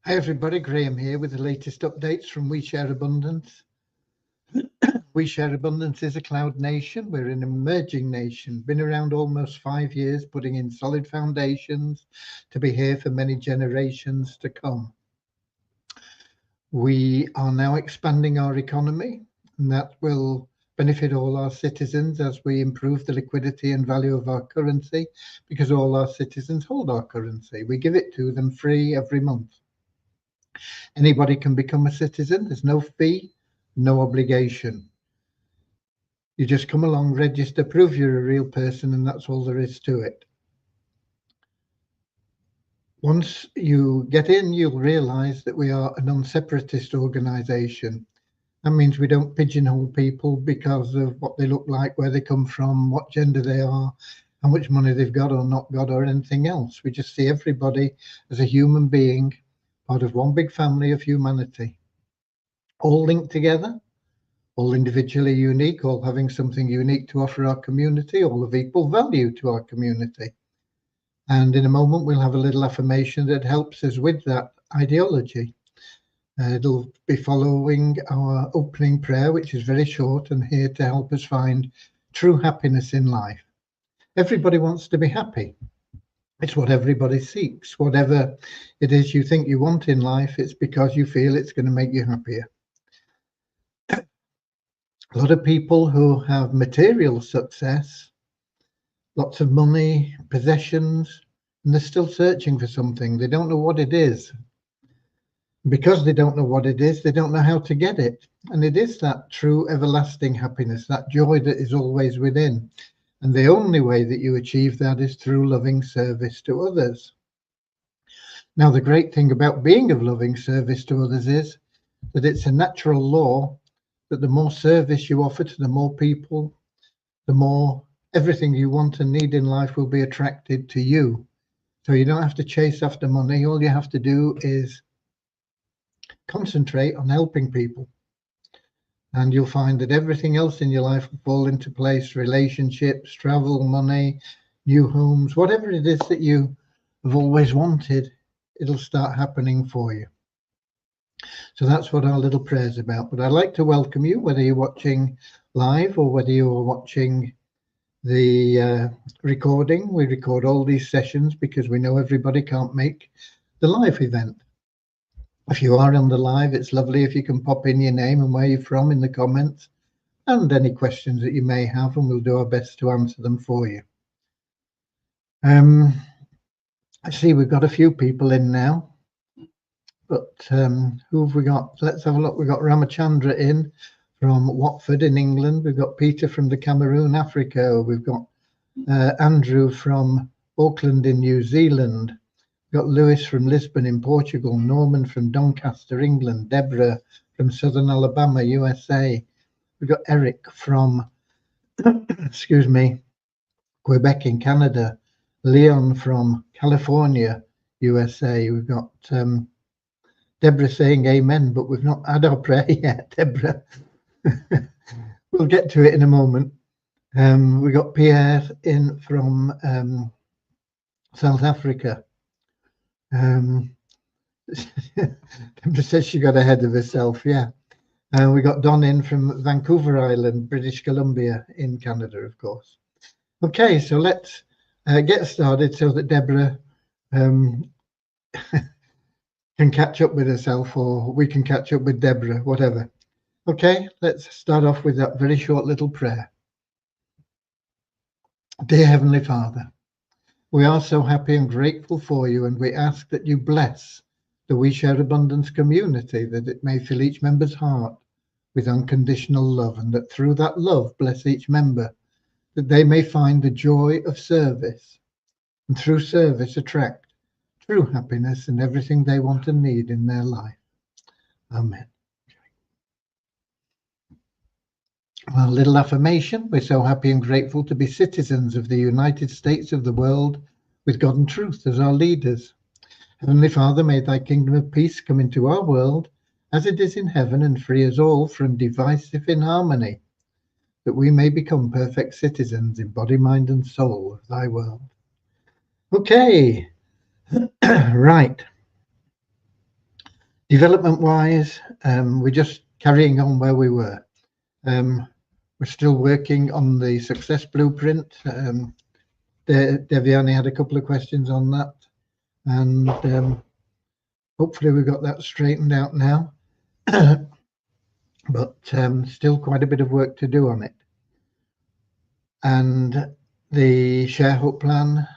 Hi everybody, Graham here with the latest updates from We Share Abundance. We Share Abundance is a cloud nation. We're an emerging nation, been around almost 5 years, putting in solid foundations to be here for many generations to come. We are now expanding our economy, and that will benefit all our citizens as we improve the liquidity and value of our currency, because all our citizens hold our currency. We give it to them free every month. Anybody can become a citizen. There's no fee, no obligation. You just come along, register, prove you're a real person, and that's all there is to it. Once you get in, you'll realize that we are a non-separatist organization. That means we don't pigeonhole people because of what they look like, where they come from, what gender they are, how much money they've got or not got, or anything else. We just see everybody as a human being, part of one big family of humanity, all linked together, all individually unique, all having something unique to offer our community, all of equal value to our community. And in a moment, we'll have a little affirmation that helps us with that ideology. It'll be following our opening prayer, which is very short and here to help us find true happiness in life. Everybody wants to be happy. It's what everybody seeks. Whatever it is you think you want in life, it's because you feel it's going to make you happier. A lot of people who have material success, lots of money, possessions, and they're still searching for something. They don't know what it is. Because they don't know what it is, they don't know how to get it. And it is that true everlasting happiness, that joy that is always within. And the only way that you achieve that is through loving service to others. Now, the great thing about being of loving service to others is that it's a natural law that the more service you offer to the more people, the more everything you want and need in life will be attracted to you. So you don't have to chase after money. All you have to do is concentrate on helping people. And you'll find that everything else in your life will fall into place: relationships, travel, money, new homes, whatever it is that you have always wanted, it'll start happening for you. So that's what our little prayer is about. But I'd like to welcome you, whether you're watching live or whether you're watching the recording. We record all these sessions because we know everybody can't make the live event. If you are on the live, it's lovely if you can pop in your name and where you're from in the comments and any questions that you may have, and we'll do our best to answer them for you. I see we've got a few people in now, but who have we got? Let's have a look. We've got Ramachandra in from Watford in England. We've got Peter from the Cameroon, Africa. We've got Andrew from Auckland in New Zealand. We've got Lewis from Lisbon in Portugal, Norman from Doncaster, England, Deborah from Southern Alabama, USA. We've got Eric from, excuse me, Quebec in Canada, Leon from California, USA. We've got Deborah saying amen, but we've not had our prayer yet, Deborah. We'll get to it in a moment. We got Pierre in from South Africa. Deborah says she got ahead of herself, yeah. We got Don in from Vancouver Island, British Columbia in Canada, of course. Okay, so let's get started so that Deborah can catch up with herself, or we can catch up with Deborah, whatever. Okay, let's start off with that very short little prayer. Dear Heavenly Father, we are so happy and grateful for you, and we ask that you bless the We Share Abundance community, that it may fill each member's heart with unconditional love, and that through that love bless each member, that they may find the joy of service, and through service attract true happiness and everything they want and need in their life. Amen. Well, a little affirmation. We're so happy and grateful to be citizens of the United States of the world, with God and truth as our leaders. Heavenly Father, may thy kingdom of peace come into our world as it is in heaven, and free us all from divisive inharmony, that we may become perfect citizens in body, mind, and soul of thy world. Okay, right. Development wise, we're just carrying on where we were. We're still working on the success blueprint. Deviani had a couple of questions on that, and hopefully we've got that straightened out now. But still quite a bit of work to do on it. And the shareholder plan,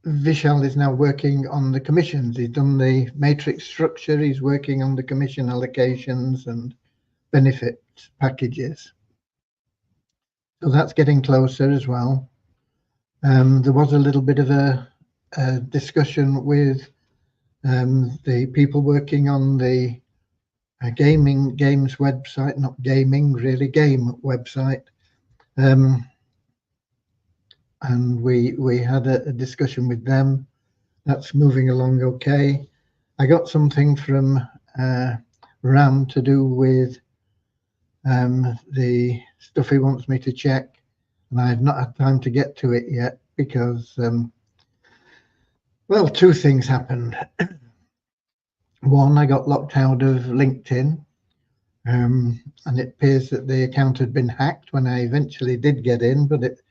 Vishal is now working on the commissions. He's done the matrix structure. He's working on the commission allocations and benefit packages. So that's getting closer as well. There was a little bit of a discussion with the people working on the games website, not gaming, really game website. And we had a discussion with them. That's moving along okay. I got something from Ram to do with the stuff he wants me to check, and I've not had time to get to it yet because, well, two things happened. One, I got locked out of LinkedIn, and it appears that the account had been hacked when I eventually did get in, but it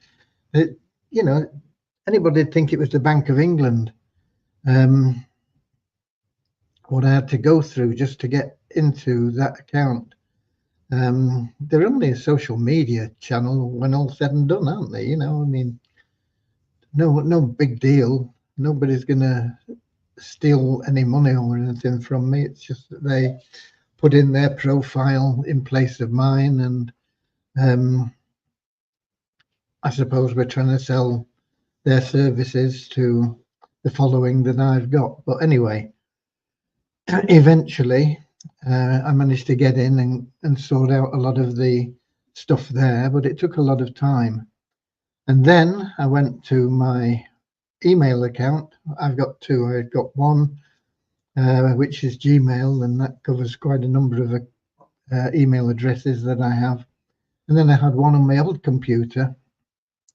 you know, anybody would think it was the Bank of England. What I had to go through just to get into that account. They're only a social media channel when all's said and done, aren't they? You know, I mean, no big deal. Nobody's gonna steal any money or anything from me. It's just that they put in their profile in place of mine, and I suppose we're trying to sell their services to the following that I've got. But anyway, eventually I managed to get in and sort out a lot of the stuff there, but it took a lot of time. And then I went to my email account. I've got two. I've got one, which is Gmail, and that covers quite a number of email addresses that I have. And then I had one on my old computer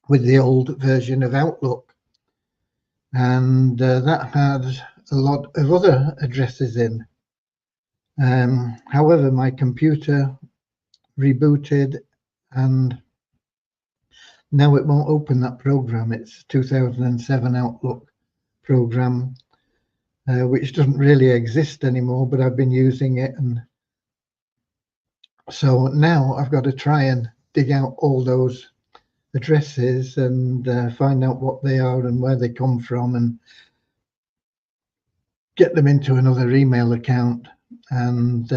with the old version of Outlook. And that had a lot of other addresses in. However, my computer rebooted and now it won't open that program. It's 2007 Outlook program, which doesn't really exist anymore, but I've been using it. And so now I've got to try and dig out all those addresses and find out what they are and where they come from and get them into another email account. And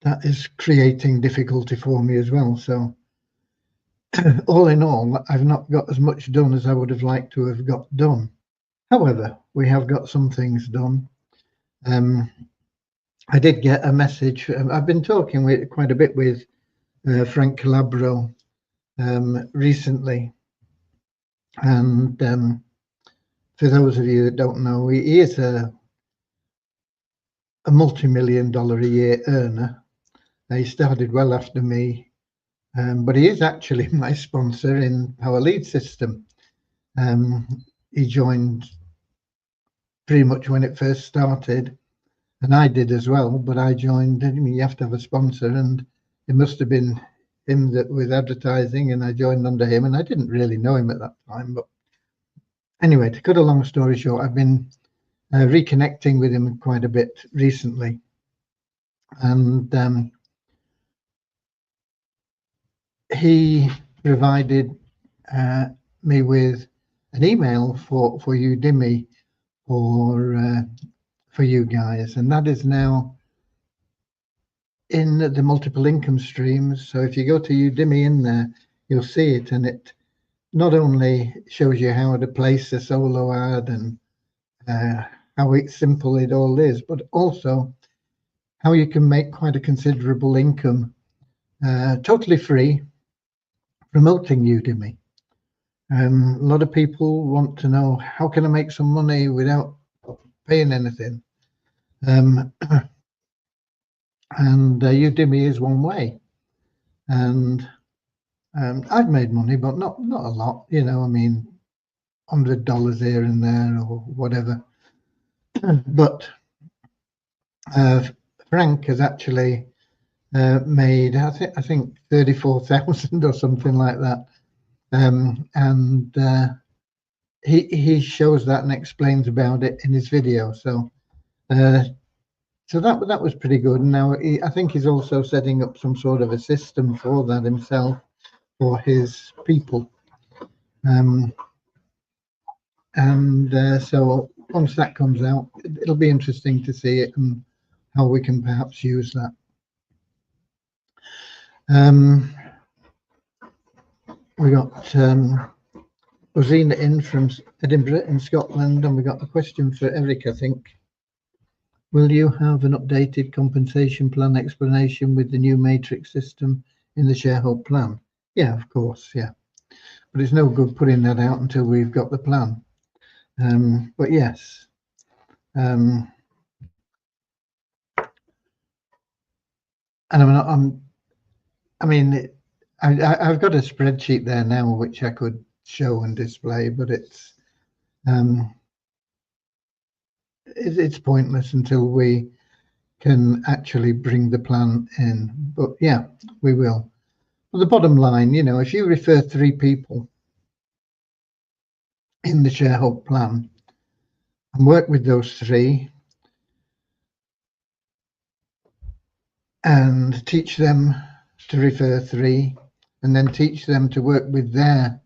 that is creating difficulty for me as well. So all in all, I've not got as much done as I would have liked to have got done. However, we have got some things done. I did get a message. I've been talking with quite a bit with Frank Calabro recently. And for those of you that don't know, he is a multi-million-dollar a year earner. He started well after me, but he is actually my sponsor in Power Lead System. He joined pretty much when it first started, and I did as well, but I joined. I mean, you have to have a sponsor, and it must have been him that was advertising, and I joined under him, and I didn't really know him at that time. But anyway, to cut a long story short, I've been reconnecting with him quite a bit recently, and he provided me with an email for Udemy for you guys, and that is now in the multiple income streams. So if you go to Udemy in there, you'll see it, and it not only shows you how to place a solo ad and how simple it all is, but also how you can make quite a considerable income totally free promoting Udemy. A lot of people want to know, how can I make some money without paying anything? And Udemy is one way. And I've made money, but not a lot. You know, I mean, $100 here and there or whatever. But Frank has actually made, I think 34,000 or something like that. And he shows that and explains about it in his video. So so that was pretty good. And now I think he's also setting up some sort of a system for that himself for his people. So once that comes out, it'll be interesting to see it and how we can perhaps use that. We got Rosina in from Edinburgh in Scotland, and we got a question for Eric, I think. Will you have an updated compensation plan explanation with the new matrix system in the shareholder plan? Yeah, of course, yeah. But it's no good putting that out until we've got the plan. But yes. And I've got a spreadsheet there now which I could show and display, but it's pointless until we can actually bring the plan in. But yeah, we will. Well, the bottom line, you know, if you refer 3 people in the shareholder plan and work with those 3 and teach them to refer 3 and then teach them to work with their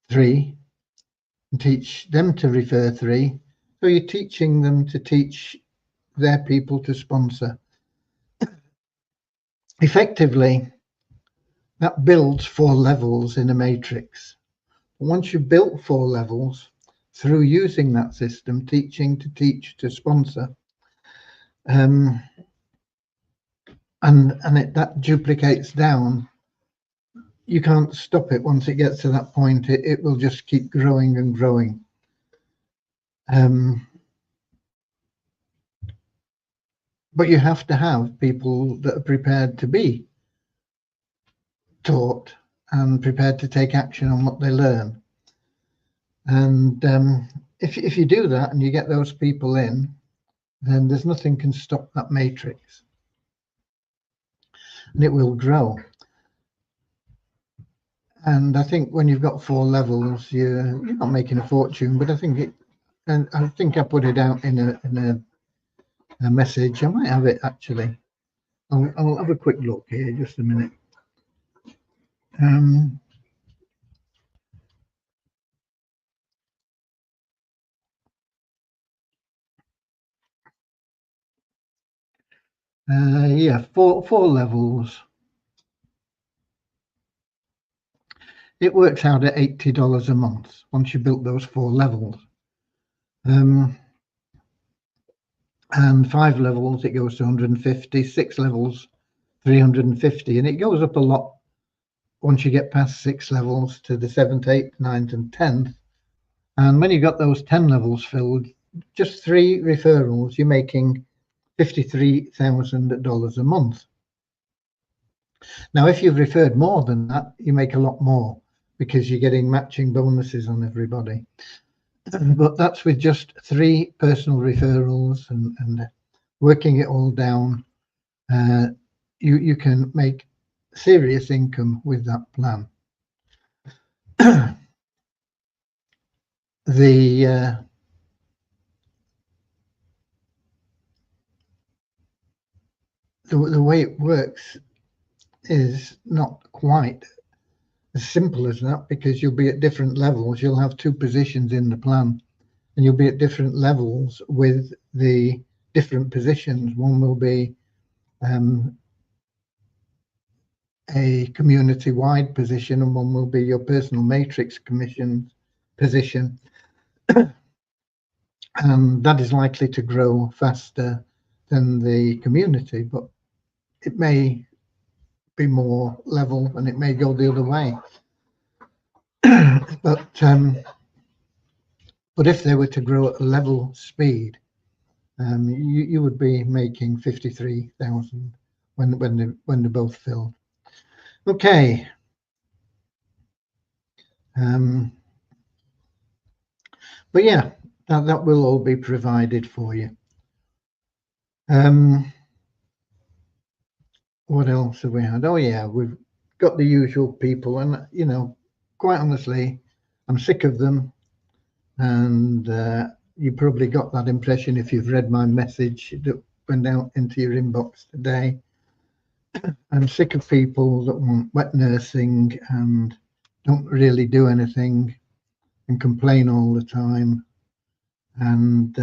3 and teach them to refer 3. So you're teaching them to teach their people to sponsor. Effectively, that builds 4 levels in a matrix. Once you've built 4 levels through using that system, teaching to teach to sponsor, and that duplicates down, you can't stop it. Once it gets to that point, it will just keep growing and growing. But you have to have people that are prepared to be taught and prepared to take action on what they learn. And if you do that and you get those people in, then there's nothing can stop that matrix, and it will grow. And I think when you've got 4 levels, you're not making a fortune. But I think I put it out in a message. I might have it actually. I'll have a quick look here, just a minute. Yeah, four levels. It works out at $80 a month once you built those 4 levels. And 5 levels, it goes to 150. 6 levels, 350, and it goes up a lot once you get past 6 levels to the 7th, 8th, 9th, and 10th. And when you got those 10 levels filled, just 3 referrals, you're making $53,000 a month. Now, if you've referred more than that, you make a lot more because you're getting matching bonuses on everybody. But that's with just 3 personal referrals and working it all down. You can make serious income with that plan. The way it works is not quite as simple as that, because you'll be at different levels. You'll have 2 positions in the plan, and you'll be at different levels with the different positions. One will be a community-wide position, and one will be your personal matrix commission position. And that is likely to grow faster than the community, but it may be more level and it may go the other way. But if they were to grow at a level speed, you would be making 53,000 when they're both filled. Okay. But yeah, that will all be provided for you. What else have we had? Oh yeah, we've got the usual people, and you know, quite honestly, I'm sick of them. And you probably got that impression if you've read my message that went out into your inbox today. I'm sick of people that want wet nursing and don't really do anything and complain all the time. And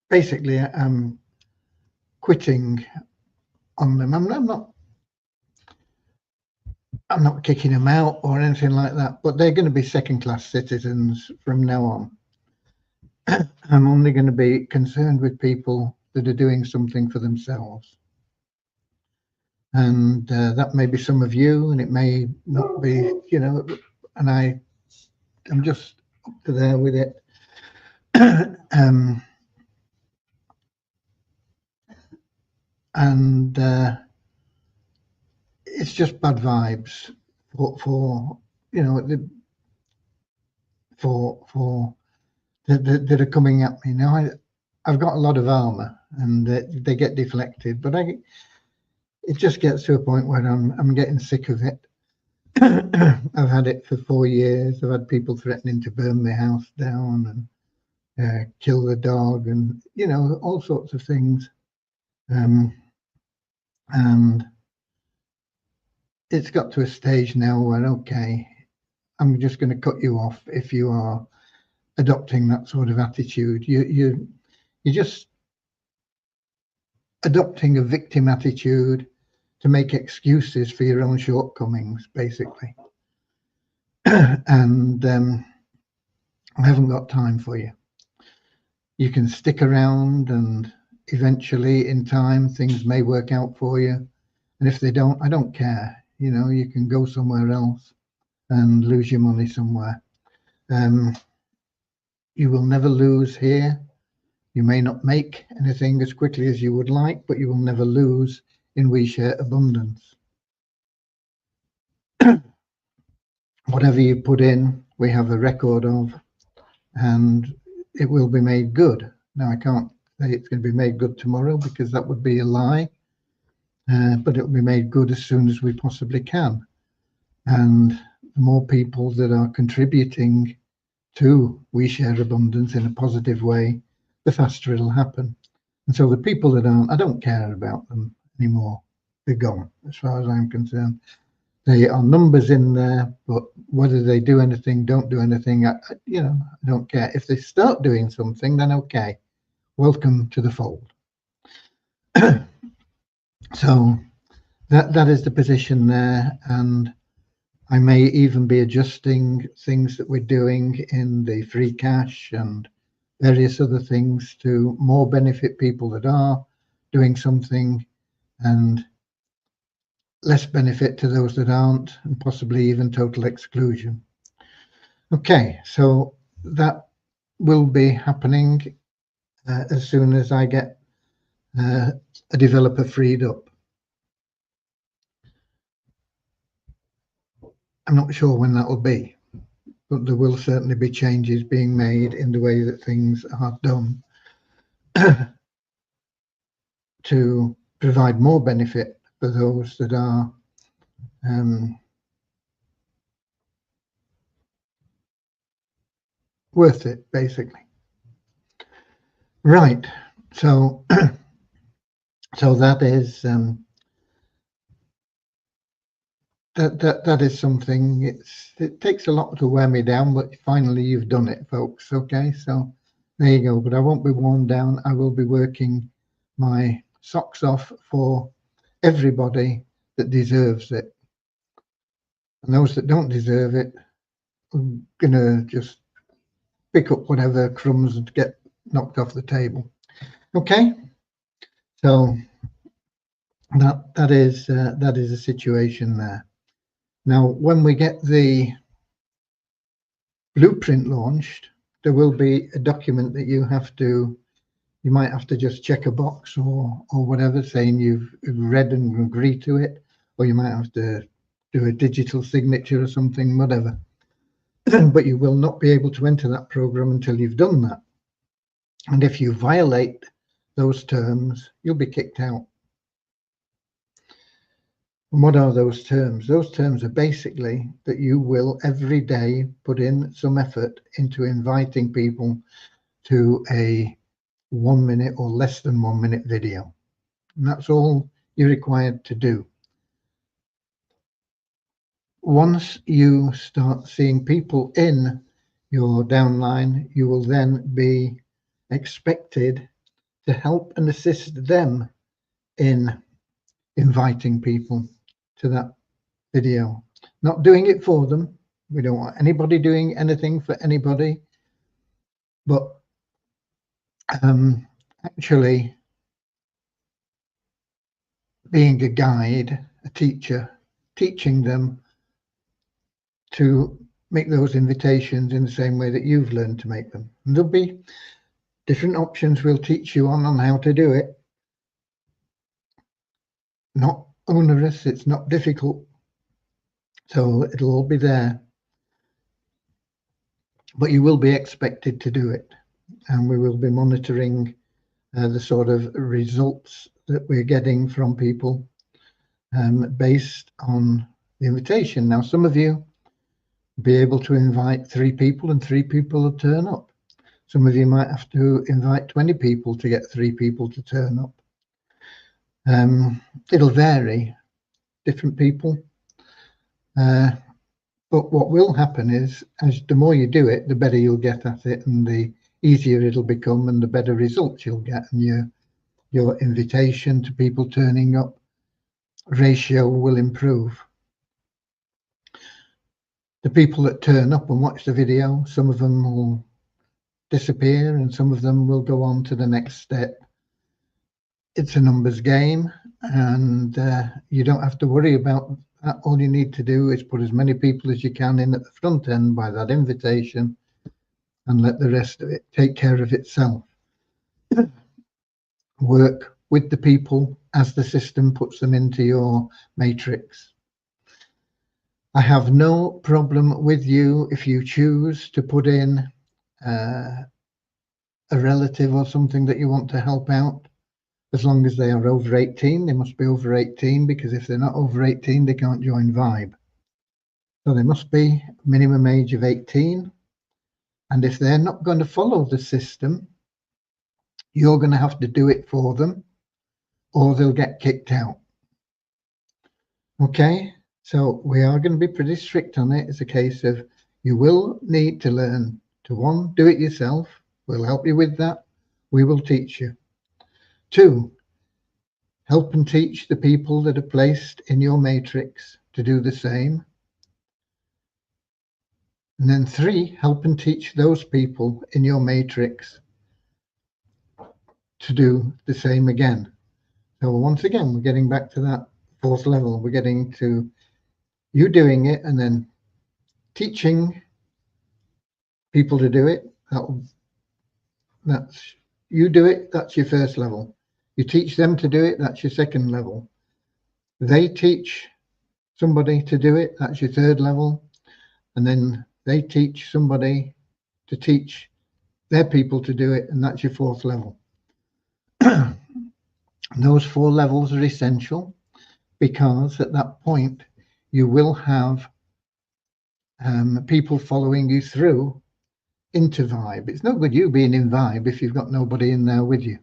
basically, I'm quitting on them. I'm not kicking them out or anything like that, but they're going to be second-class citizens from now on. I'm only going to be concerned with people that are doing something for themselves. And that may be some of you, and it may not be, you know, and I'm just up to there with it. And it's just bad vibes for you know, for that are coming at me now. I've got a lot of armor, and they get deflected, but it just gets to a point where I'm getting sick of it. I've had it for 4 years. I've had people threatening to burn my house down and kill the dog, and you know, all sorts of things. And it's got to a stage now where, okay, I'm just going to cut you off if you are adopting that sort of attitude. You're just adopting a victim attitude to make excuses for your own shortcomings, basically. And I haven't got time for you. You can stick around, and eventually in time things may work out for you. And if they don't, I don't care. You know, you can go somewhere else and lose your money somewhere. You will never lose here. You may not make anything as quickly as you would like, but you will never lose in We Share Abundance. Whatever you put in, we have a record of, and it will be made good. Now, I can't say it's going to be made good tomorrow because that would be a lie, but it will be made good as soon as we possibly can. And the more people that are contributing to We Share Abundance in a positive way, the faster it'll happen. And so the people that aren't, I don't care about them anymore. They're gone, as far as I'm concerned. There are numbers in there, but whether they do anything, don't do anything, I don't care. If they start doing something, then okay, welcome to the fold. So that is the position there, and I may even be adjusting things that we're doing in the free cash and various other things to more benefit people that are doing something, and less benefit to those that aren't, and possibly even total exclusion. Okay, so that will be happening as soon as I get a developer freed up. I'm not sure when that will be, but there will certainly be changes being made in the way that things are done to provide more benefit for those that are worth it, basically. Right. So so that is that is something. It takes a lot to wear me down, but finally you've done it, folks. Okay, so there you go. But I won't be worn down. I will be working my socks off for everybody that deserves it, and those that don't deserve it, I'm gonna just pick up whatever crumbs and get knocked off the table. Okay, so that is the situation there. Now, when we get the blueprint launched, there will be a document that you might have to just check a box or whatever, saying you've read and agreed to it, or you might have to do a digital signature or something, whatever. but you will not be able to enter that program until you've done that. And if you violate those terms, you'll be kicked out. And what are those terms? Those terms are basically that you will every day put in some effort into inviting people to a 1 minute or less than 1 minute video. And that's all you're required to do. Once you start seeing people in your downline, you will then be expected to help and assist them in inviting people to that video. Not doing it for them. We don't want anybody doing anything for anybody, but actually being a guide, a teacher, teaching them to make those invitations in the same way that you've learned to make them. And there'll be different options we'll teach you on how to do it. Not onerous, it's not difficult. So it'll all be there. But you will be expected to do it. And we will be monitoring the sort of results that we're getting from people based on the invitation. Now, some of you will be able to invite 3 people and 3 people will turn up. Some of you might have to invite 20 people to get 3 people to turn up. It'll vary, different people. But what will happen is, as the more you do it, the better you'll get at it, and the easier it'll become, and the better results you'll get, and your invitation to people turning up ratio will improve. The people that turn up and watch the video, some of them will disappear and some of them will go on to the next step. It's a numbers game, and you don't have to worry about that. All you need to do is put as many people as you can in at the front end by that invitation and let the rest of it take care of itself. Work with the people as the system puts them into your matrix. I have no problem with you if you choose to put in a relative or something that you want to help out, as long as they are over 18. They must be over 18, because if they're not over 18, they can't join Vibe. So they must be minimum age of 18. And if they're not going to follow the system, you're going to have to do it for them, or they'll get kicked out. Okay, so we are going to be pretty strict on it. It's a case of you will need to learn to, 1, do it yourself. We'll help you with that. We will teach you. 2, help and teach the people that are placed in your matrix to do the same. And then 3, help and teach those people in your matrix to do the same again. So once again, we're getting back to that 4th level. We're getting to you doing it and then teaching people to do it. That's you do it, that's your 1st level. You teach them to do it, that's your 2nd level. They teach somebody to do it, that's your 3rd level. And then they teach somebody to teach their people to do it, and that's your 4th level. Those 4 levels are essential, because at that point you will have people following you through into Vibe. It's no good you being in Vibe if you've got nobody in there with you.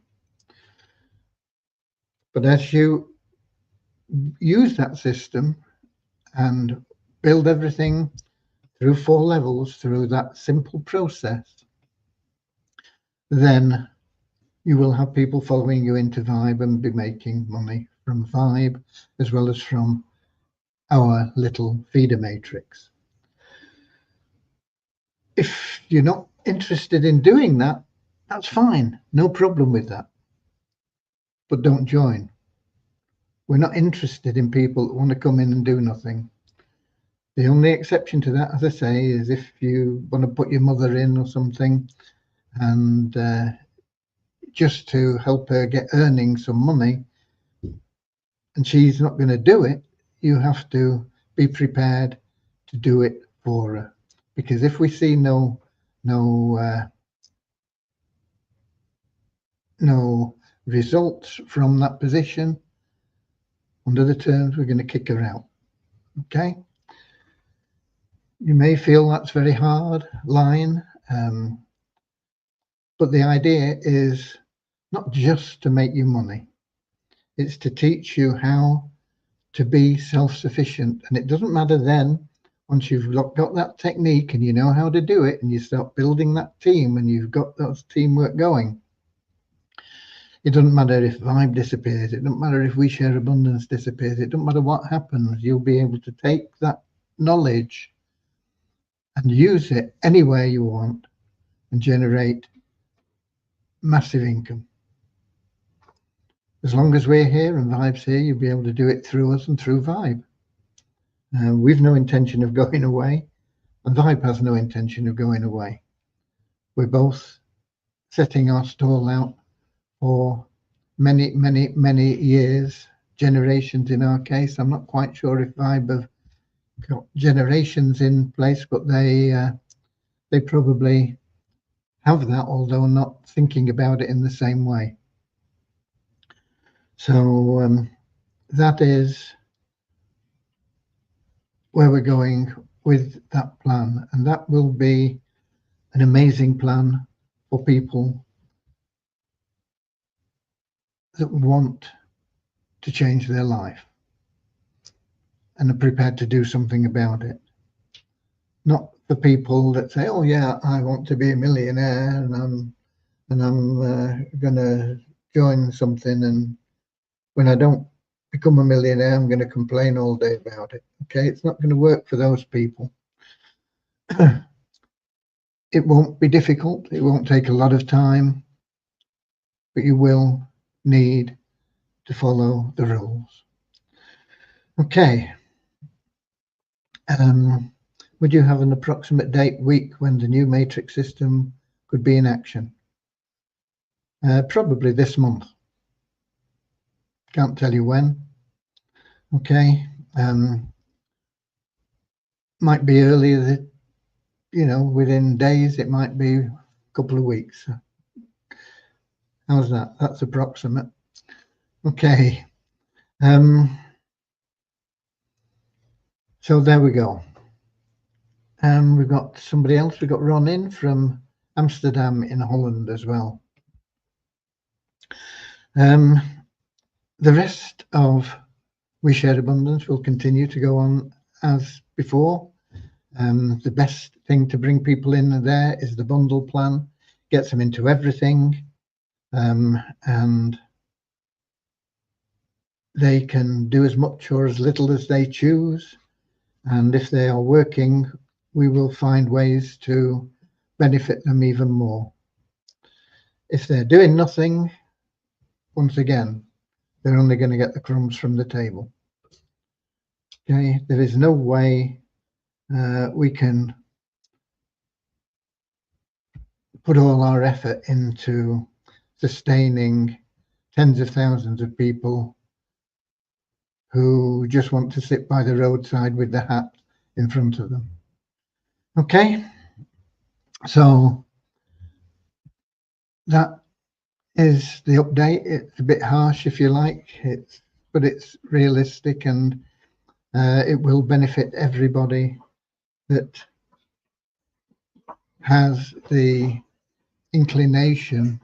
But as you use that system and build everything through 4 levels through that simple process, then you will have people following you into Vibe and be making money from Vibe, as well as from our little feeder matrix. If you're not interested in doing that, that's fine. No problem with that. But don't join. We're not interested in people that want to come in and do nothing. The only exception to that, as I say, is if you want to put your mother in or something, and just to help her get earning some money, and she's not going to do it, you have to be prepared to do it for her. because if we see no results from that position, under the terms, we're going to kick her out. Okay? You may feel that's very hard line, but the idea is not just to make you money. It's to teach you how to be self-sufficient. And it doesn't matter then, once you've got that technique and you know how to do it and you start building that team and you've got those teamwork going, it doesn't matter if Vibe disappears. It doesn't matter if We Share Abundance disappears. It doesn't matter what happens. You'll be able to take that knowledge and use it anywhere you want and generate massive income. As long as we're here and Vibe's here, you'll be able to do it through us and through Vibe. We've no intention of going away, and Vibe has no intention of going away. We're both setting our stall out for many, many, many years, generations in our case. I'm not quite sure if Vibe have got generations in place, but they probably have that, although not thinking about it in the same way. So that is where we're going with that plan, and that will be an amazing plan for people that want to change their life and are prepared to do something about it. Not for people that say, "Oh yeah, I want to be a millionaire and I'm gonna join something, and when I don't become a millionaire, I'm going to complain all day about it." Okay, it's not going to work for those people. It won't be difficult. It won't take a lot of time, but you will need to follow the rules. Okay. Would you have an approximate date week when the new matrix system could be in action? Probably this month. Can't tell you when. Okay. Might be earlier, within days. It might be a couple of weeks. How's that? That's approximate. Okay. So there we go. We've got somebody else. We've got Ron in from Amsterdam in Holland as well. The rest of We Share Abundance will continue to go on as before. The best thing to bring people in there is the bundle plan, gets them into everything, and they can do as much or as little as they choose. And if they are working, we will find ways to benefit them even more. If they're doing nothing, once again, they're only going to get the crumbs from the table. Okay, there is no way we can put all our effort into sustaining tens of thousands of people who just want to sit by the roadside with the hat in front of them. Okay, so that is the update. It's a bit harsh, if you like, but it's realistic, and it will benefit everybody that has the inclination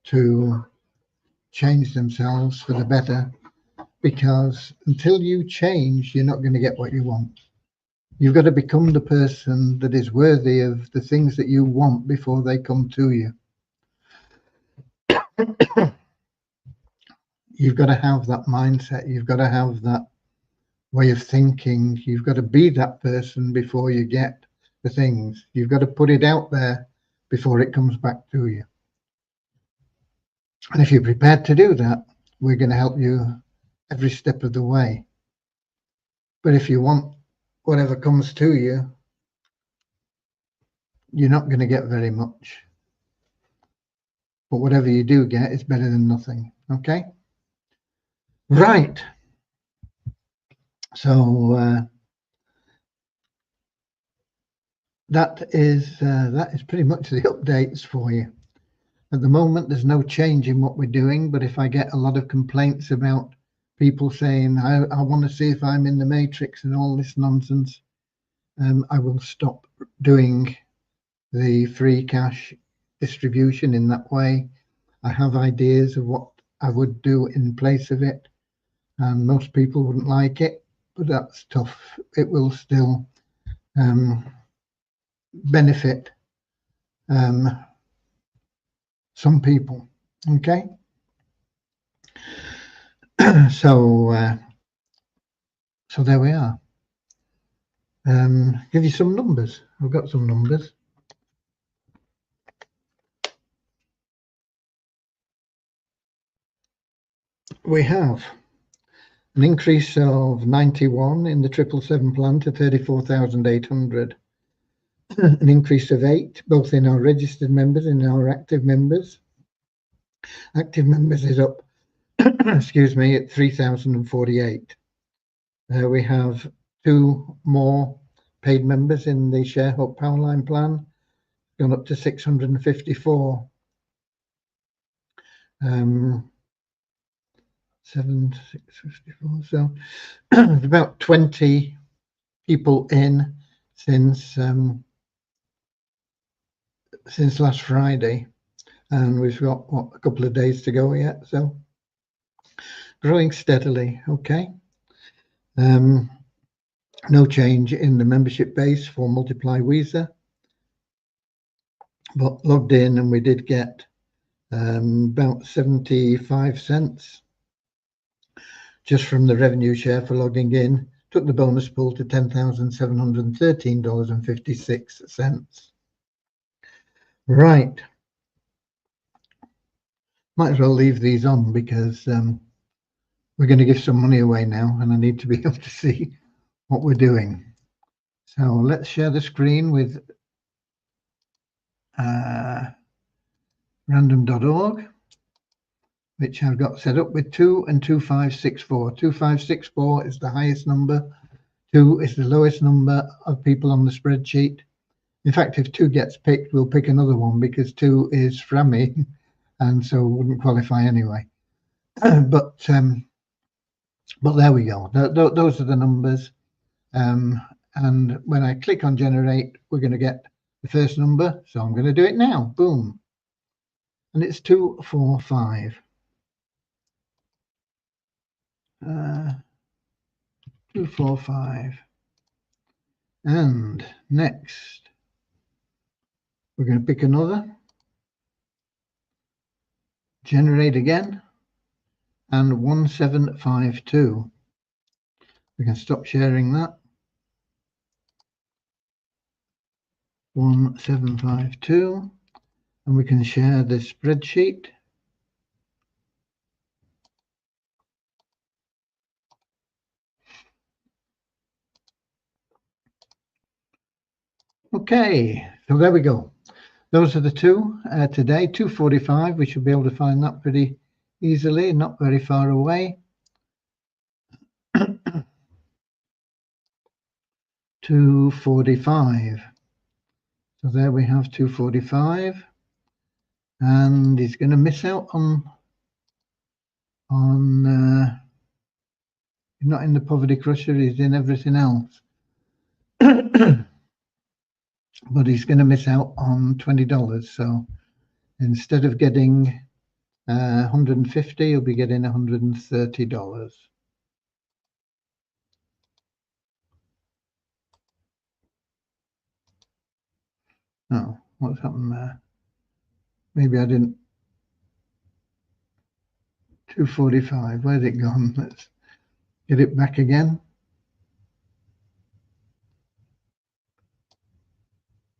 to change themselves for the better, because until you change, you're not going to get what you want. You've got to become the person that is worthy of the things that you want before they come to you. You've got to have that mindset. You've got to have that way of thinking. You've got to be that person before you get the things. You've got to put it out there before it comes back to you. And if you're prepared to do that, we're going to help you every step of the way. But if you want whatever comes to you, you're not going to get very much. But whatever you do get is better than nothing. Okay? Right. So that is pretty much the updates for you. At the moment, there's no change in what we're doing, but if I get a lot of complaints about people saying, I want to see if I'm in the matrix and all this nonsense, I will stop doing the free cash distribution in that way. I have ideas of what I would do in place of it, and most people wouldn't like it, but that's tough. It will still benefit some people. Okay. So there we are. Give you some numbers. I've got some numbers. We have an increase of 91 in the 777 plan to 34,800. An increase of 8, both in our registered members and our active members. Active members is up, excuse me, at 3,048. We have 2 more paid members in the ShareHub Powerline plan, gone up to 654. 654. So about 20 people in since last Friday, and we've got a couple of days to go yet. So growing steadily. Okay. No change in the membership base for Multiply Weezer, but logged in and we did get about 75 cents just from the revenue share for logging in. Took the bonus pool to $10,713.56. Right. Might as well leave these on because we're going to give some money away now, and I need to be able to see what we're doing. So let's share the screen with random.org, which I've got set up with 2 and 2564. 2564 is the highest number. 2 is the lowest number of people on the spreadsheet. In fact, if 2 gets picked, we'll pick another one because 2 is Frammy, and so wouldn't qualify anyway. But there we go. Those are the numbers. And when I click on generate, we're going to get the first number. So I'm going to do it now. Boom. And it's 245. 245. And next, we're going to pick another. Generate again. And 1752. We can stop sharing that. 1752. And we can share the spreadsheet. Okay, so there we go. Those are the 2 today. 245. We should be able to find that pretty easily, not very far away. 245. So there we have 245, and he's going to miss out on not in the Poverty Crusher. He's in everything else, but he's going to miss out on $20. So instead of getting 150, he'll be getting $130. Oh, what's happened there? Maybe I didn't. 245, where's it gone? Let's get it back again.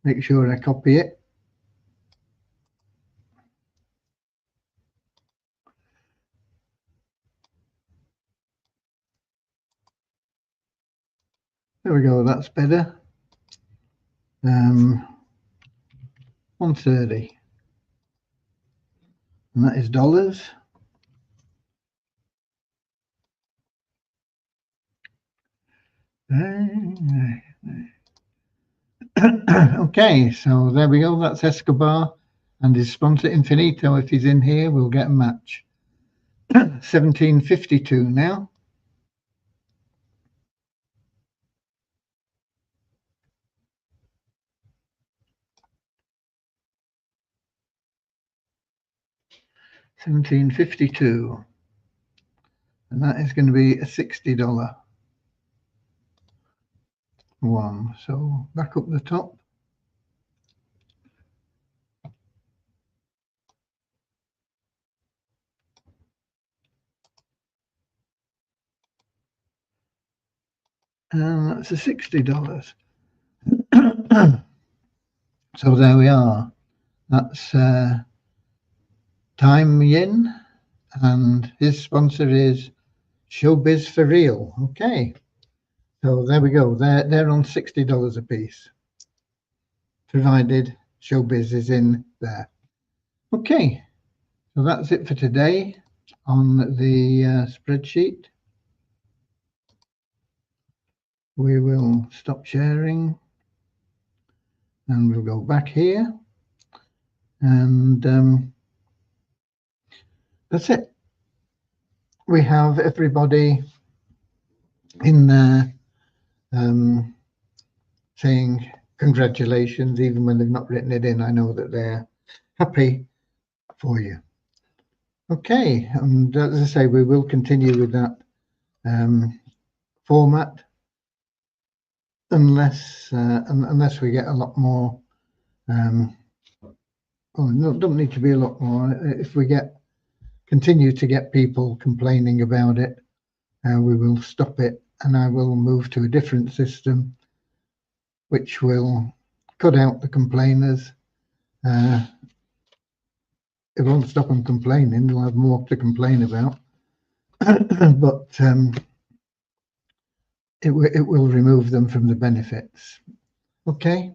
Make sure I copy it. There we go, that's better. 130. And that is dollars. Okay, so there we go. That's Escobar and his sponsor Infinito. If he's in here, we'll get a match. 1752 now. $17.52, and that is going to be a $60 one. So back up the top. And that's a $60. So there we are. That's Time Yin, and his sponsor is Showbiz for Real. Okay, so there we go. They're on $60 a piece, provided Showbiz is in there. Okay, so that's it for today on the spreadsheet. We will stop sharing and we'll go back here, and that's it. We have everybody in there saying congratulations, even when they've not written it in. I know that they're happy for you. Okay, and as I say, we will continue with that format unless we get a lot more. Oh no, don't need to be a lot more. If we continue to get people complaining about it, we will stop it, and I will move to a different system which will cut out the complainers. It won't stop them complaining. They'll have more to complain about, but it will remove them from the benefits. Okay,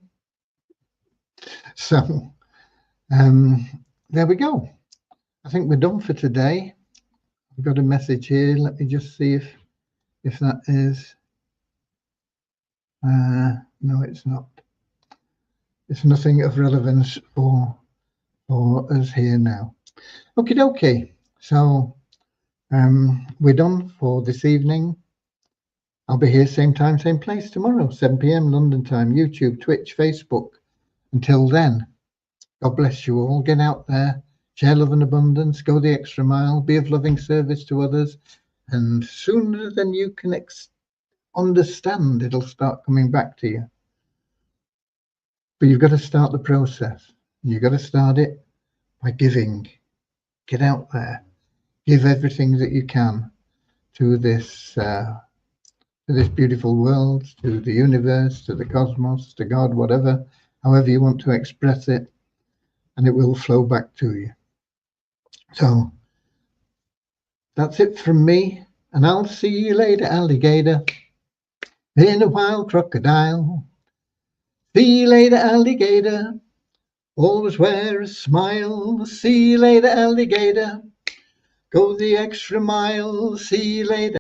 so there we go. I think we're done for today. I've got a message here. Let me just see if that is. No, it's not. It's nothing of relevance for us here now. Okie dokie. So we're done for this evening. I'll be here same time, same place tomorrow, 7 p.m. London time, YouTube, Twitch, Facebook. Until then, God bless you all. Get out there, share love and abundance, go the extra mile, be of loving service to others, and sooner than you can understand, it'll start coming back to you. But you've got to start the process. You've got to start it by giving. Get out there, give everything that you can to this beautiful world, to the universe, to the cosmos, to God, whatever, however you want to express it, and it will flow back to you. So that's it from me, and I'll see you later, alligator, in a wild crocodile. See you later, alligator, always wear a smile. See you later, alligator, go the extra mile. See you later.